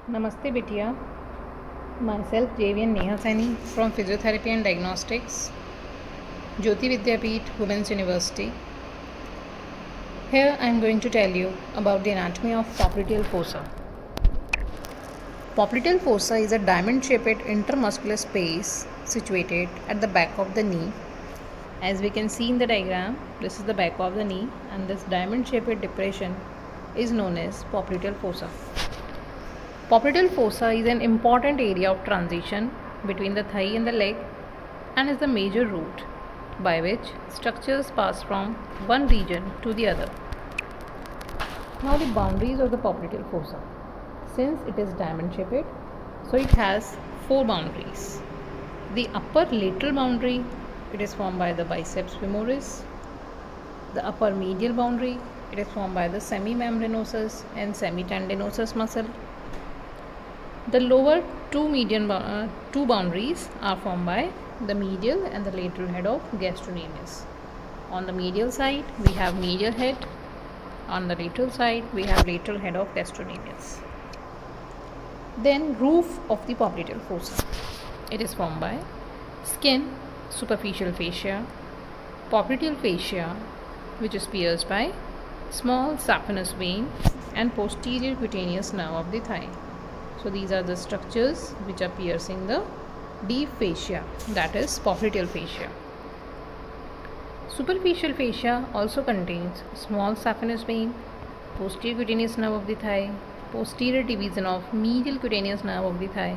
Namaste Bitia. Myself JVN Neha Saini from Physiotherapy and Diagnostics, Jyoti Vidyapeeth, Women's University. Here I am going to tell you about the anatomy of popliteal fossa. Popliteal fossa is a diamond-shaped intermuscular space situated at the back of the knee. As we can see in the diagram, this is the back of the knee, and this diamond-shaped depression is known as popliteal fossa. Popliteal fossa is an important area of transition between the thigh and the leg and is the major route by which structures pass from one region to the other. Now the boundaries of the popliteal fossa. Since it is diamond shaped, so it has four boundaries. The upper lateral boundary, it is formed by the biceps femoris. The upper medial boundary, it is formed by the semimembranosus and semitendinosus muscle. The lower two boundaries are formed by the medial and the lateral head of gastrocnemius. On the medial side, we have medial head. On the lateral side, we have lateral head of gastrocnemius. Then roof of the popliteal fossa. It is formed by skin, superficial fascia, popliteal fascia, which is pierced by small saphenous vein and posterior cutaneous nerve of the thigh. So these are the structures which are piercing the deep fascia, that is popliteal fascia. Superficial fascia also contains small saphenous vein, posterior cutaneous nerve of the thigh, posterior division of medial cutaneous nerve of the thigh,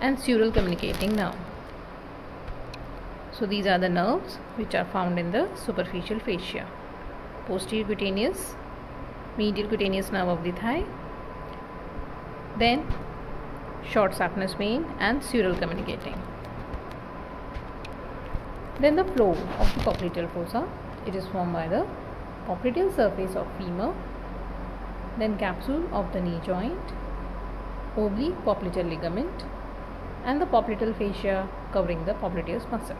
and sural communicating nerve. So these are the nerves which are found in the superficial fascia: posterior cutaneous, medial cutaneous nerve of the thigh, then short saphenous vein and sural communicating. Then the floor of the popliteal fossa, it is formed by the popliteal surface of femur, then capsule of the knee joint, oblique popliteal ligament, and the popliteal fascia covering the popliteus muscle.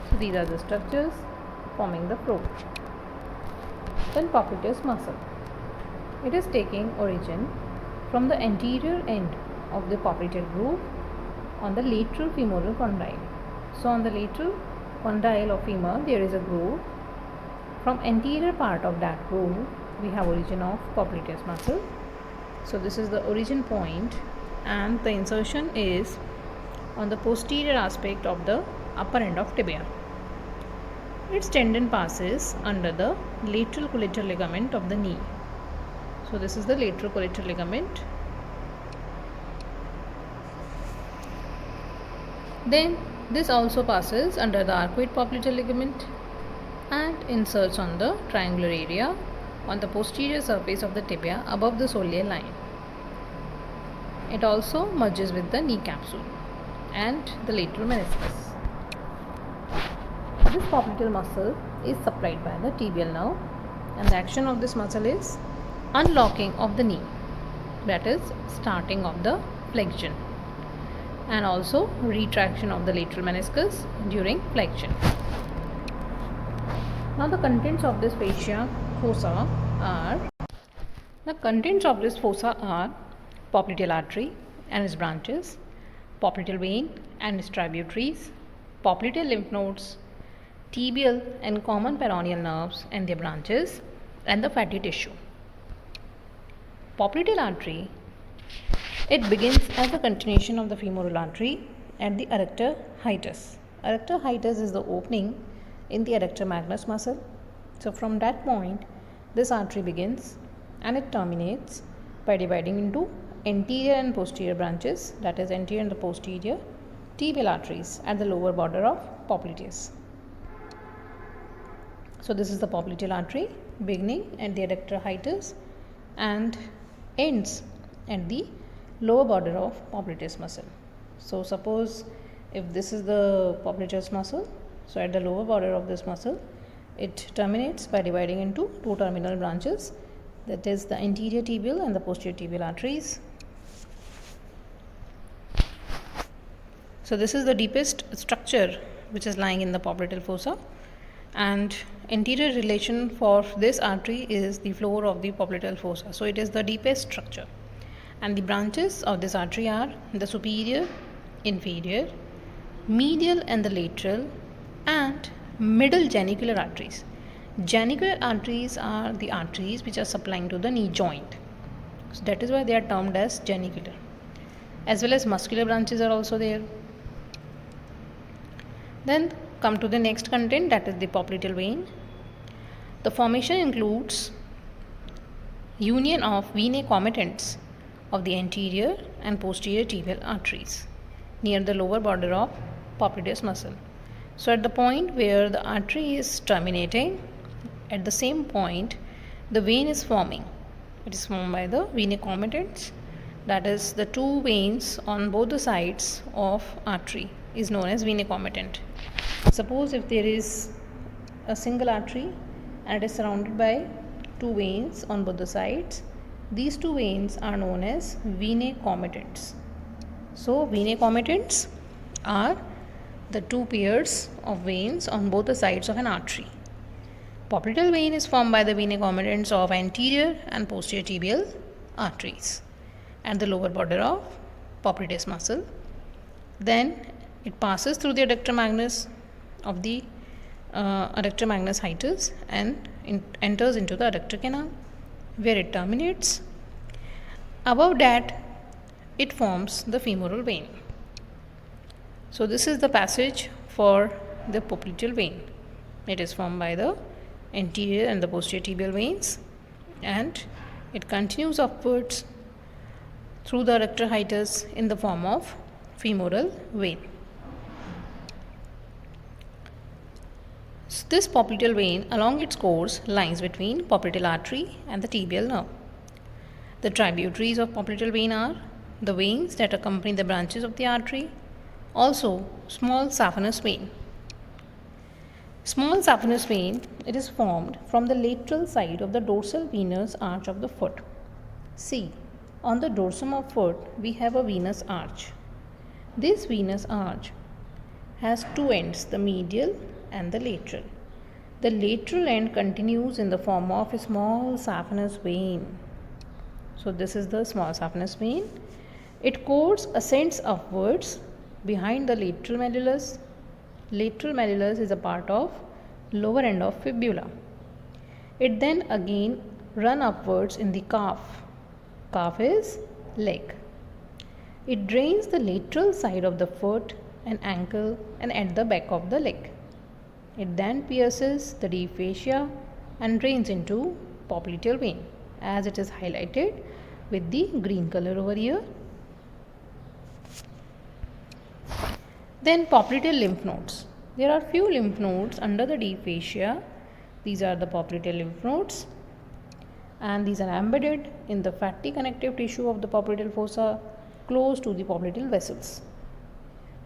So these are the structures forming the floor. Then popliteus muscle. It is taking origin from the anterior end of the popliteal groove on the lateral femoral condyle. So on the lateral condyle of femur there is a groove. From anterior part of that groove we have origin of popliteus muscle. So this is the origin point, and the insertion is on the posterior aspect of the upper end of tibia. Its tendon passes under the lateral collateral ligament of the knee. So this is the lateral collateral ligament. Then this also passes under the arcuate popliteal ligament and inserts on the triangular area on the posterior surface of the tibia above the soleal line. It also merges with the knee capsule and the lateral meniscus. This popliteal muscle is supplied by the tibial nerve, and the action of this muscle is unlocking of the knee, that is starting of the flexion, and also retraction of the lateral meniscus during flexion. Now the contents of this fossa are popliteal artery and its branches, popliteal vein and its tributaries, popliteal lymph nodes, tibial and common peroneal nerves and their branches, and the fatty tissue. Popliteal artery, it begins as a continuation of the femoral artery at the arrector hiatus. Arrector hiatus is the opening in the arrector magnus muscle. So from that point this artery begins and it terminates by dividing into anterior and posterior branches, that is anterior and the posterior tibial arteries at the lower border of popliteus. So this is the popliteal artery beginning at the arrector hiatus and ends at the lower border of popliteus muscle. So suppose if this is the popliteus muscle, so at the lower border of this muscle it terminates by dividing into two terminal branches, that is the anterior tibial and the posterior tibial arteries. So this is the deepest structure which is lying in the popliteal fossa, and anterior relation for this artery is the floor of the popliteal fossa. So it is the deepest structure, And the branches of this artery are the superior, inferior, medial and the lateral, and middle genicular arteries. Genicular arteries are the arteries which are supplying to the knee joint. So that is why they are termed as genicular. As well as muscular branches are also there. Then come to the next content, that is the popliteal vein. The formation includes union of venae comitants of the anterior and posterior tibial arteries near the lower border of popliteus muscle. So at the point where the artery is terminating, at the same point the vein is forming. It is formed by the venae comitants, that is the two veins on both the sides of artery is known as venae comitant. Suppose if there is a single artery and it is surrounded by two veins on both the sides, these two veins are known as venae comitants. So venae comitants are the two pairs of veins on both the sides of an artery. Popliteal vein is formed by the venae comitants of anterior and posterior tibial arteries at the lower border of popliteus muscle. Then it passes through the adductor magnus of the adductor magnus hiatus and enters into the adductor canal, where it terminates. Above that, it forms the femoral vein. So this is the passage for the popliteal vein. It is formed by the anterior and the posterior tibial veins, and it continues upwards through the adductor hiatus in the form of femoral vein. So this popliteal vein along its course lies between popliteal artery and the tibial nerve. The tributaries of popliteal vein are the veins that accompany the branches of the artery, also small saphenous vein. Small saphenous vein, it is formed from the lateral side of the dorsal venous arch of the foot. See, on the dorsum of foot we have a venous arch. This venous arch has two ends, the medial and the lateral. The lateral end continues in the form of a small saphenous vein. So this is the small saphenous vein. Its course ascends upwards behind the lateral malleolus. Lateral malleolus is a part of lower end of fibula. It then again run upwards in the calf. Calf is leg. It drains the lateral side of the foot and ankle and at the back of the leg. It then pierces the deep fascia and drains into popliteal vein, as it is highlighted with the green color over here. Then popliteal lymph nodes. There are few lymph nodes under the deep fascia. These are the popliteal lymph nodes, and these are embedded in the fatty connective tissue of the popliteal fossa close to the popliteal vessels.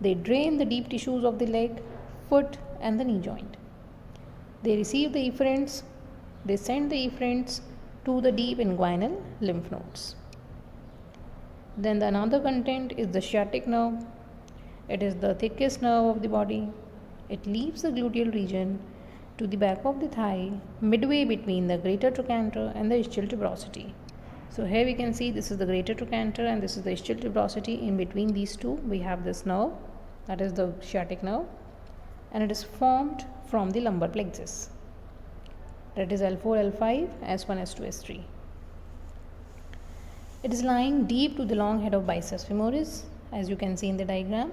They drain the deep tissues of the leg, foot and the knee joint. They receive the efferents. They send the efferents to the deep inguinal lymph nodes. Then the another content is the sciatic nerve. It is the thickest nerve of the body. It leaves the gluteal region to the back of the thigh, midway between the greater trochanter and the ischial tuberosity. So here we can see this is the greater trochanter and this is the ischial tuberosity. In between these two we have this nerve, that is the sciatic nerve, and it is formed from the lumbar plexus. That is L4, L5, S1, S2, S3. It is lying deep to the long head of biceps femoris, as you can see in the diagram.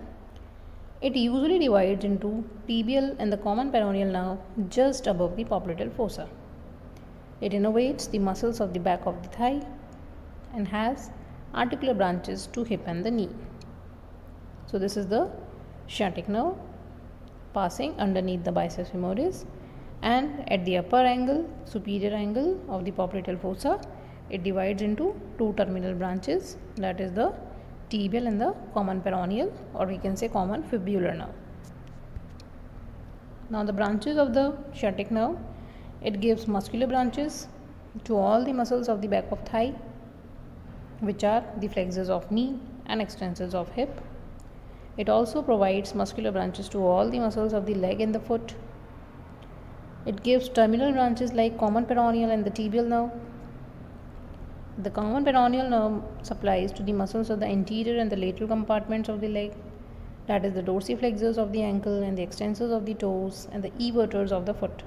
It usually divides into tibial and the common peroneal nerve just above the popliteal fossa. It innervates the muscles of the back of the thigh and has articular branches to hip and the knee. So this is the sciatic nerve passing underneath the biceps femoris, and at the upper angle, superior angle of the popliteal fossa, it divides into two terminal branches, that is the tibial and the common peroneal, or we can say common fibular nerve. Now the branches of the sciatic nerve, it gives muscular branches to all the muscles of the back of thigh, which are the flexors of knee and extensors of hip. It also provides muscular branches to all the muscles of the leg and the foot. It gives terminal branches like common peroneal and the tibial nerve. The common peroneal nerve supplies to the muscles of the anterior and the lateral compartments of the leg, that is the dorsiflexors of the ankle and the extensors of the toes and the everters of the foot.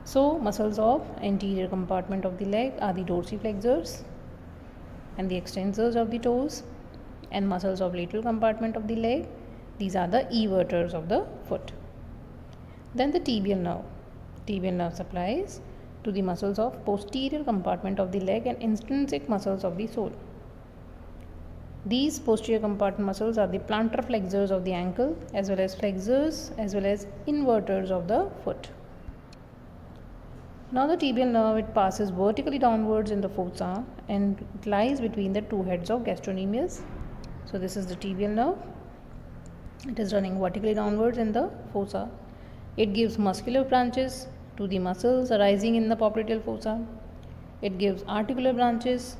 So, muscles of anterior compartment of the leg are the dorsiflexors and the extensors of the toes, and muscles of lateral compartment of the leg, these are the everters of the foot. Then the tibial nerve. Tibial nerve supplies to the muscles of posterior compartment of the leg and intrinsic muscles of the sole. These posterior compartment muscles are the plantar flexors of the ankle as well as flexors as well as inverters of the foot. Now the tibial nerve, it passes vertically downwards in the fossa and it lies between the two heads of gastrocnemius. So this is the tibial nerve. It is running vertically downwards in the fossa. It gives muscular branches to the muscles arising in the popliteal fossa. It gives articular branches,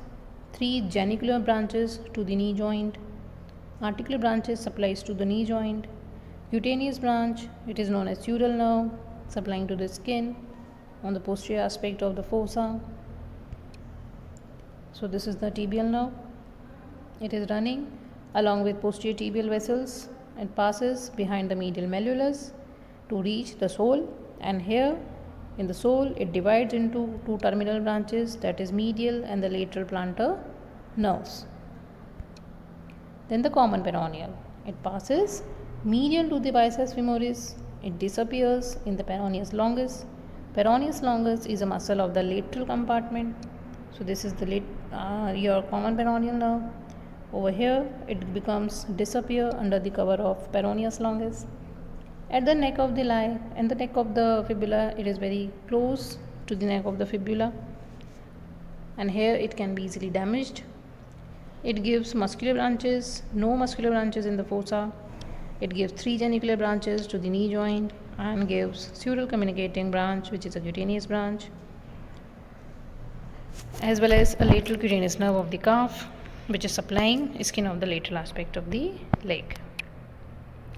3 genicular branches to the knee joint. Articular branches supplies to the knee joint. Cutaneous branch, it is known as sural nerve, supplying to the skin on the posterior aspect of the fossa. So this is the tibial nerve. It is running along with posterior tibial vessels. It passes behind the medial malleolus to reach the sole, and here in the sole it divides into 2 terminal branches, that is medial and the lateral plantar nerves. Then the common peroneal. It passes medial to the biceps femoris. It disappears in the peroneus longus. Peroneus longus is a muscle of the lateral compartment. So this is the your common peroneal nerve. Over here it becomes disappear under the cover of peroneus longus. At the neck of the eye and the neck of the fibula, it is very close to the neck of the fibula, and here it can be easily damaged. It gives muscular branches, no muscular branches in the fossa. It gives 3 genicular branches to the knee joint and gives sural communicating branch, which is a cutaneous branch, as well as a lateral cutaneous nerve of the calf, which is supplying skin of the lateral aspect of the leg.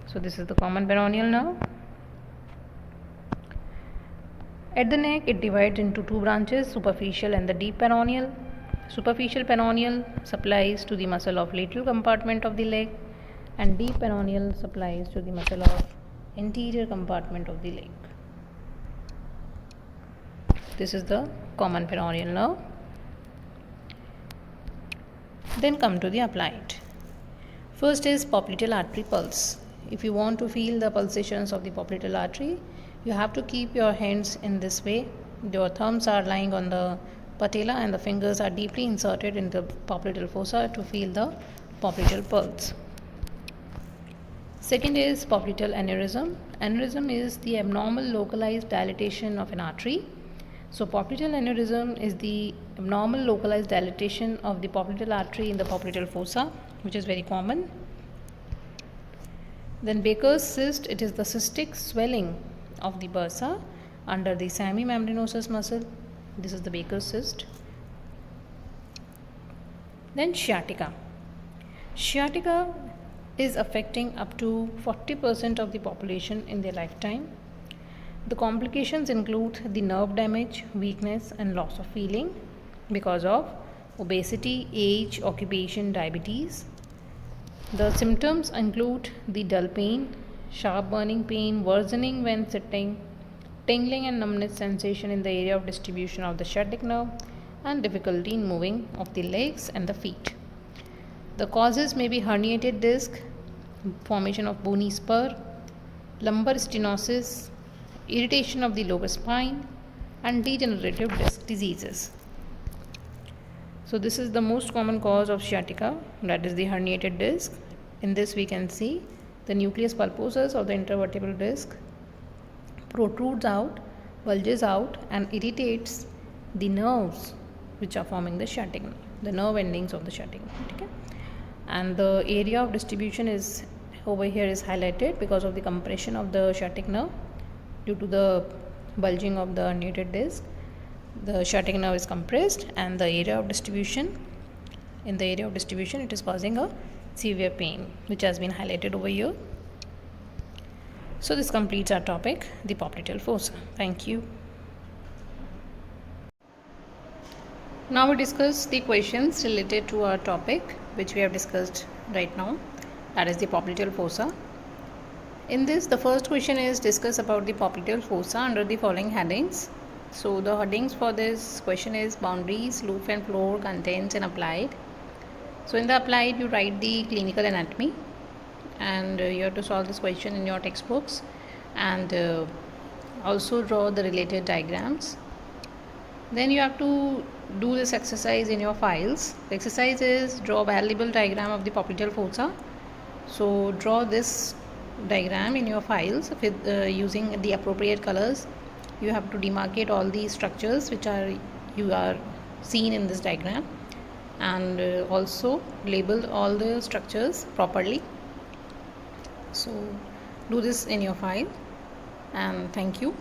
So this is the common peroneal nerve. At the neck, it divides into 2 branches, superficial and the deep peroneal. Superficial peroneal supplies to the muscle of lateral compartment of the leg, and deep peroneal supplies to the muscle of anterior compartment of the leg. This is the common peroneal nerve. Then come to the applied. First is popliteal artery pulse. If you want to feel the pulsations of the popliteal artery, you have to keep your hands in this way. Your thumbs are lying on the patella and the fingers are deeply inserted in the popliteal fossa to feel the popliteal pulse. Second is popliteal aneurysm. Aneurysm is the abnormal localized dilatation of an artery. So popliteal aneurysm is the abnormal localized dilatation of the popliteal artery in the popliteal fossa, which is very common. Then Baker's cyst, it is the cystic swelling of the bursa under the semimembranosus muscle. This is the Baker's cyst. Then sciatica. Sciatica is affecting up to 40% of the population in their lifetime. The complications include the nerve damage, weakness and loss of feeling because of obesity, age, occupation, diabetes. The symptoms include the dull pain, sharp burning pain, worsening when sitting, tingling and numbness sensation in the area of distribution of the sciatic nerve, and difficulty in moving of the legs and the feet. The causes may be herniated disc, formation of bony spur, lumbar stenosis, irritation of the lower spine, and degenerative disc diseases. So this is the most common cause of sciatica, that is the herniated disc. In this we can see the nucleus pulposus of the intervertebral disc protrudes out, bulges out and irritates the nerves which are forming the sciatic nerve, the nerve endings of the sciatic nerve. Okay? And the area of distribution is over here is highlighted because of the compression of the sciatic nerve due to the bulging of the herniated disc. The sciatic nerve is compressed and the area of distribution, in the area of distribution it is causing a severe pain, which has been highlighted over here. So this completes our topic, the popliteal fossa. Thank you. Now we discuss the questions related to our topic which we have discussed right now, that is the popliteal fossa. In this, the first question is discuss about the popliteal fossa under the following headings. So the headings for this question is boundaries, loop and floor, contents and applied. So in the applied, you write the clinical anatomy and you have to solve this question in your textbooks and also draw the related diagrams. Then you have to do this exercise in your files. The exercise is draw a valuable diagram of the popliteal fossa. So draw this diagram in your files with using the appropriate colors. You have to demarcate all the structures which you are seen in this diagram, and also label all the structures properly. So do this in your file, and thank you.